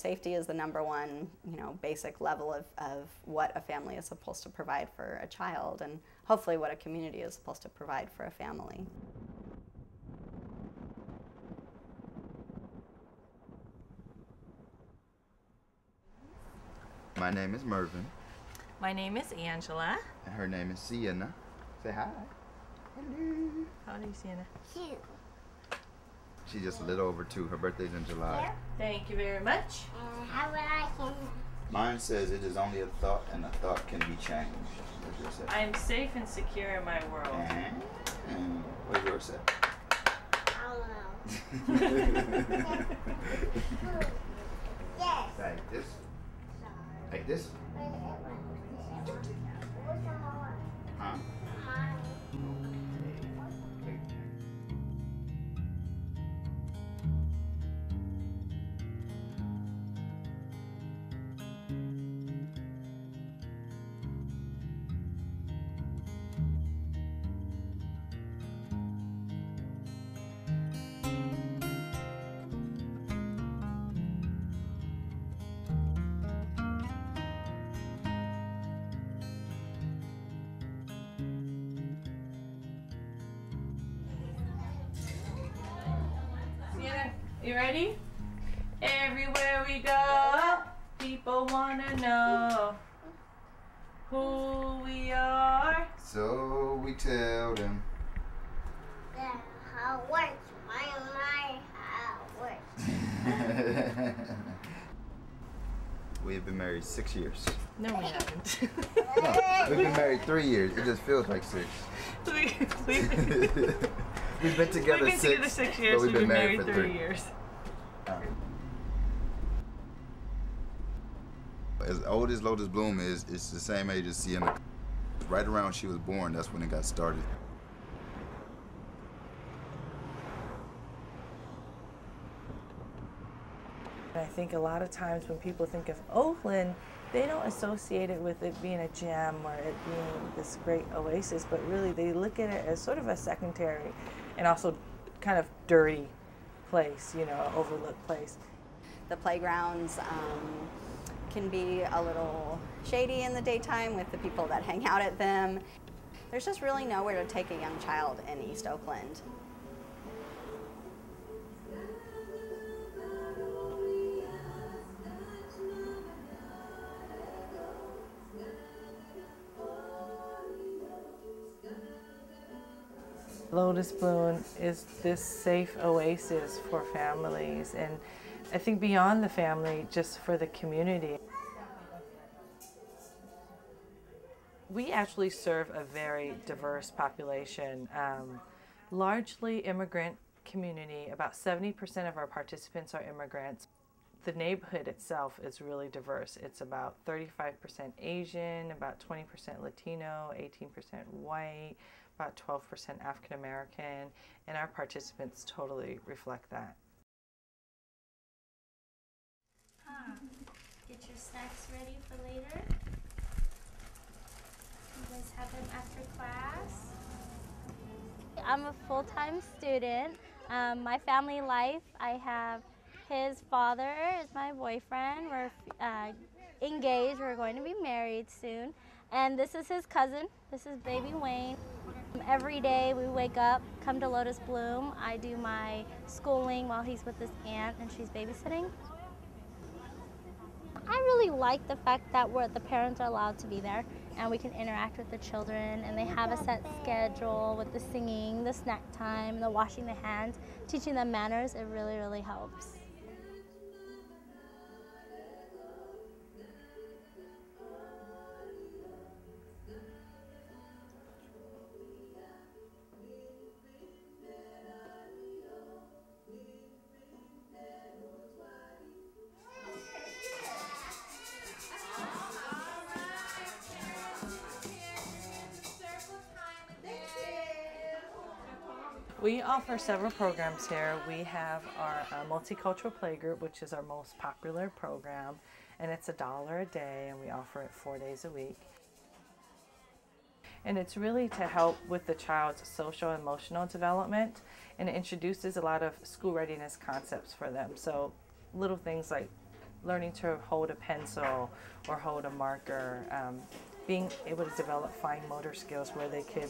safety is the number one, basic level of what a family is supposed to provide for a child, and hopefully what a community is supposed to provide for a family. My name is Mervin. My name is Angela. And her name is Sienna. Say hi. Hello. How old are you, Sienna? 2. She's just a little over 2. Her birthday's in July. Yep. Thank you very much. And how would I can? Mine says it is only a thought, and a thought can be changed. What's yours say? I am safe and secure in my world. And what's yours say? I don't know. Yes. Like this. Like this. Huh? You ready? Everywhere we go, people wanna know who we are. So we tell them. That's how it works. My, how it works. We've been married 6 years. No, we haven't. No, we've been married 3 years. It just feels like 6. We've been We've been together 6 years. but We've been married for 3 years. As old as Lotus Bloom is, it's the same age as Sienna. Right around she was born, that's when it got started. I think a lot of times when people think of Oakland, they don't associate it with it being a gem or it being this great oasis, but really they look at it as sort of a secondary and also kind of dirty place, overlooked place. The playgrounds can be a little shady in the daytime with the people that hang out at them. There's just really nowhere to take a young child in East Oakland. Lotus Bloom is this safe oasis for families, and I think beyond the family, just for the community. We actually serve a very diverse population, largely immigrant community. About 70% of our participants are immigrants. The neighborhood itself is really diverse. It's about 35% Asian, about 20% Latino, 18% white, about 12% African American, and our participants totally reflect that. Get your snacks ready for later. You guys have them after class. I'm a full-time student. My family life, I have his father is my boyfriend. We're engaged. We're going to be married soon. And this is his cousin. This is baby Wayne. Every day we wake up, come to Lotus Bloom. I do my schooling while he's with his aunt and she's babysitting. I really like the fact that the parents are allowed to be there and we can interact with the children, and they have a set schedule with the singing, the snack time, the washing the hands, teaching them manners. It really, really helps. We offer several programs here. We have our multicultural playgroup, which is our most popular program, and it's $1 a day, and we offer it 4 days a week. And it's really to help with the child's social and emotional development, and it introduces a lot of school readiness concepts for them. So little things like learning to hold a pencil or hold a marker, being able to develop fine motor skills where they could,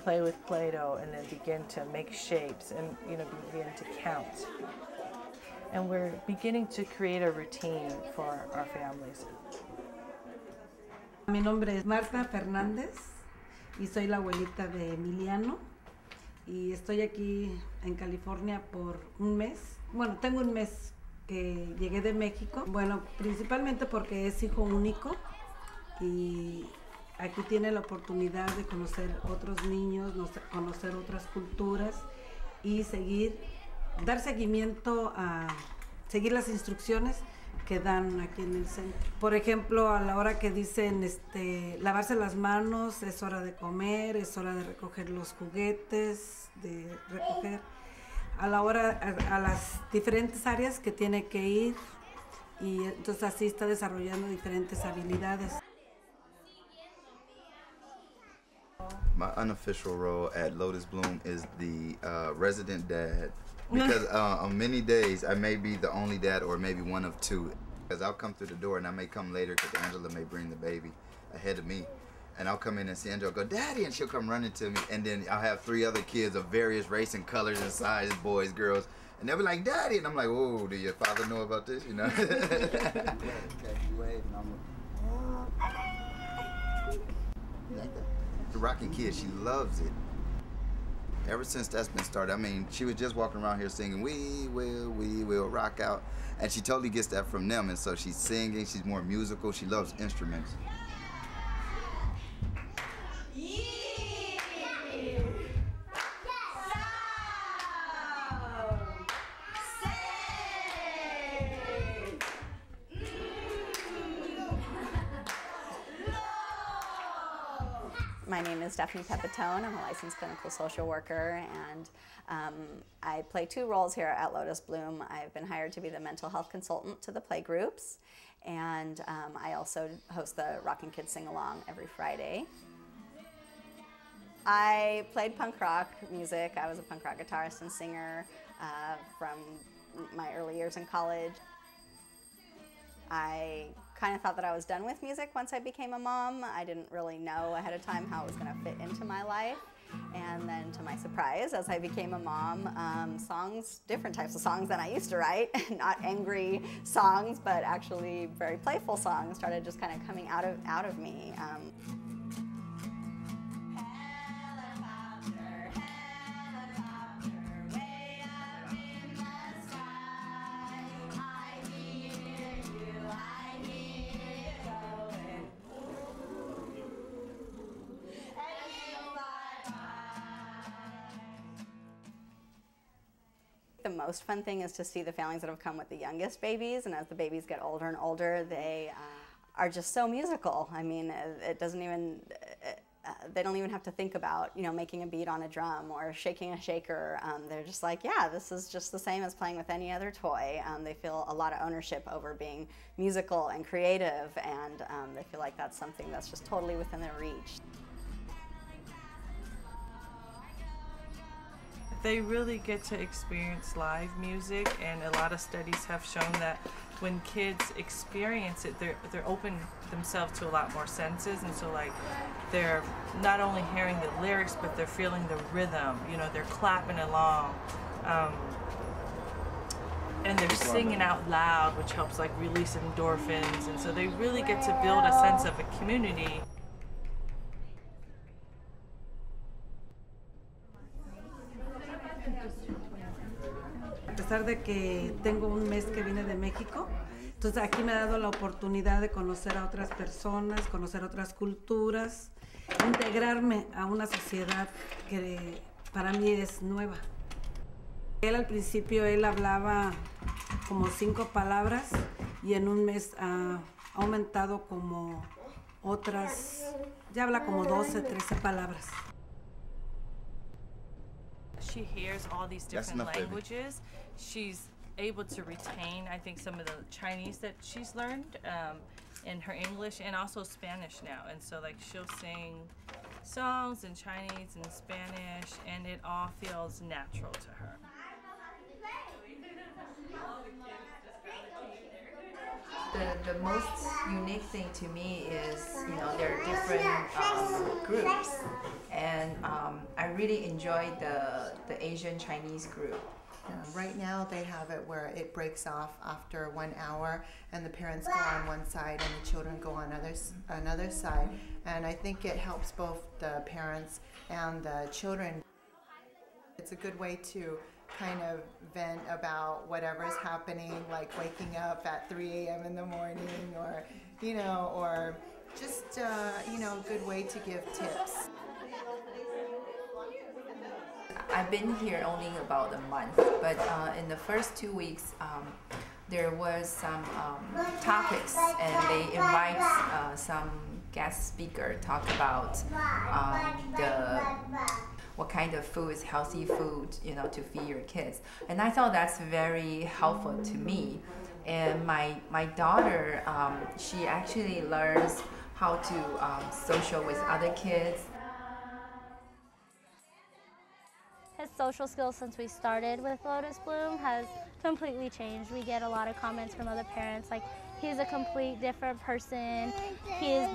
play with Play-Doh and then begin to make shapes and, begin to count. And we're beginning to create a routine for our families. Mi nombre es Marta Fernández y soy la abuelita de Emiliano y estoy aquí en California por un mes. Bueno, tengo un mes que llegué de México. Bueno, principalmente porque es hijo único y aquí tiene la oportunidad de conocer otros niños, conocer otras culturas y dar seguimiento a seguir las instrucciones que dan aquí en el centro. Por ejemplo, a la hora que dicen lavarse las manos, es hora de comer, es hora de recoger los juguetes, a las diferentes áreas que tiene que ir y entonces así está desarrollando diferentes habilidades. My unofficial role at Lotus Bloom is the resident dad. Because on many days, I may be the only dad or maybe one of two. Because I'll come through the door and I may come later because Angela may bring the baby ahead of me. And I'll come in and see Angela go, "Daddy," and she'll come running to me. And then I'll have 3 other kids of various race and colors and sizes, boys, girls. And they'll be like, "Daddy." And I'm like, "Whoa, do your father know about this?" You know? The rocking kid, she loves it. Ever since that's been started, I mean, she was just walking around here singing, we will rock out. And she totally gets that from them. And so she's singing, she's more musical, she loves instruments. My name is Stephanie Pepitone. I'm a licensed clinical social worker, and I play 2 roles here at Lotus Bloom. I've been hired to be the mental health consultant to the play groups, and I also host the Rockin' Kids Sing-Along every Friday. I played punk rock music. I was a punk rock guitarist and singer from my early years in college. I kind of thought that I was done with music once I became a mom. I didn't really know ahead of time how it was going to fit into my life. And then to my surprise, as I became a mom, different types of songs than I used to write, not angry songs, but actually very playful songs started just kind of coming out of me. The most fun thing is to see the families that have come with the youngest babies, and as the babies get older and older, they are just so musical. I mean, they don't even have to think about, making a beat on a drum or shaking a shaker. They're just like, yeah, this is just the same as playing with any other toy. They feel a lot of ownership over being musical and creative, and they feel like that's something that's just totally within their reach. They really get to experience live music, and a lot of studies have shown that when kids experience it, they're open themselves to a lot more senses, and so they're not only hearing the lyrics, but they're feeling the rhythm. They're clapping along, and they're singing out loud, which helps release endorphins, and so they really get to build a sense of a community. A pesar de que tengo un mes que vine de México, entonces aquí me ha dado la oportunidad de conocer a otras personas, conocer otras culturas, integrarme a una sociedad que para mí es nueva. Él al principio hablaba como 5 palabras y en un mes ha aumentado como otras, ya habla como 12, 13 palabras. She hears all these different languages. She's able to retain, I think, some of the Chinese that she's learned in her English, and also Spanish now. And so she'll sing songs in Chinese and Spanish, and it all feels natural to her. The most unique thing to me is, you know, there are different groups, and I really enjoyed the Asian Chinese group. Right now they have it where it breaks off after 1 hour and the parents go on one side and the children go on another side, and I think it helps both the parents and the children. It's a good way to kind of vent about whatever's happening, like waking up at 3 a.m. in the morning, or, you know, or just, you know, a good way to give tips. I've been here only about a month, but in the first 2 weeks, there was some topics, and they invite some guest speaker talk about what kind of food is healthy food, you know, to feed your kids. And I thought that's very helpful to me. And my daughter, she actually learns how to social with other kids. His social skills since we started with Lotus Bloom has completely changed. We get a lot of comments from other parents like he's a complete different person. He's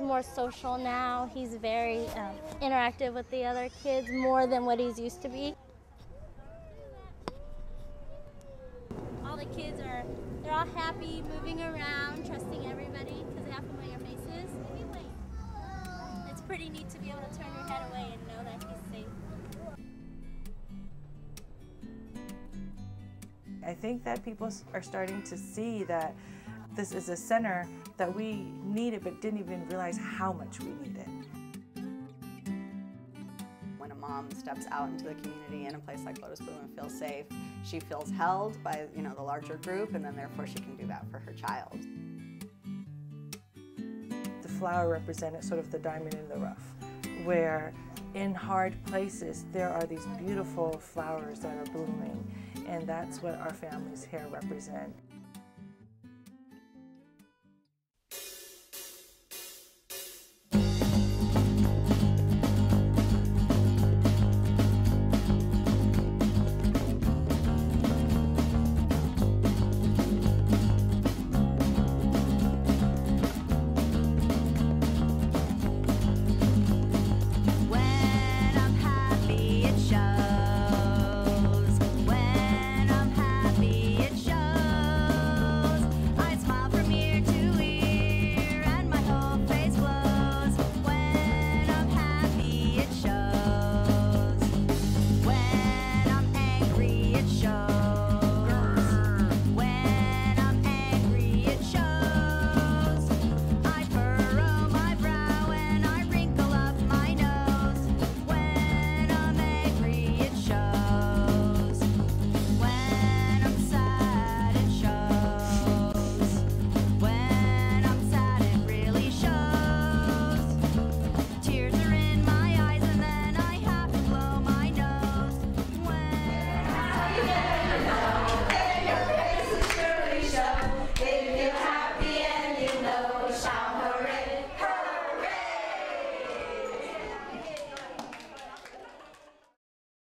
more social now. He's very interactive with the other kids more than what he's used to be. All the kids they're all happy, moving around, trusting everybody because they have familiar faces. It's pretty neat to be able to turn your head away and know that he's safe. I think that people are starting to see that this is a center that we needed but didn't even realize how much we needed. When a mom steps out into the community in a place like Lotus Bloom and feels safe, she feels held by, you know, the larger group, and then therefore she can do that for her child. The flower represented sort of the diamond in the rough, where in hard places there are these beautiful flowers that are blooming, and that's what our families here represent.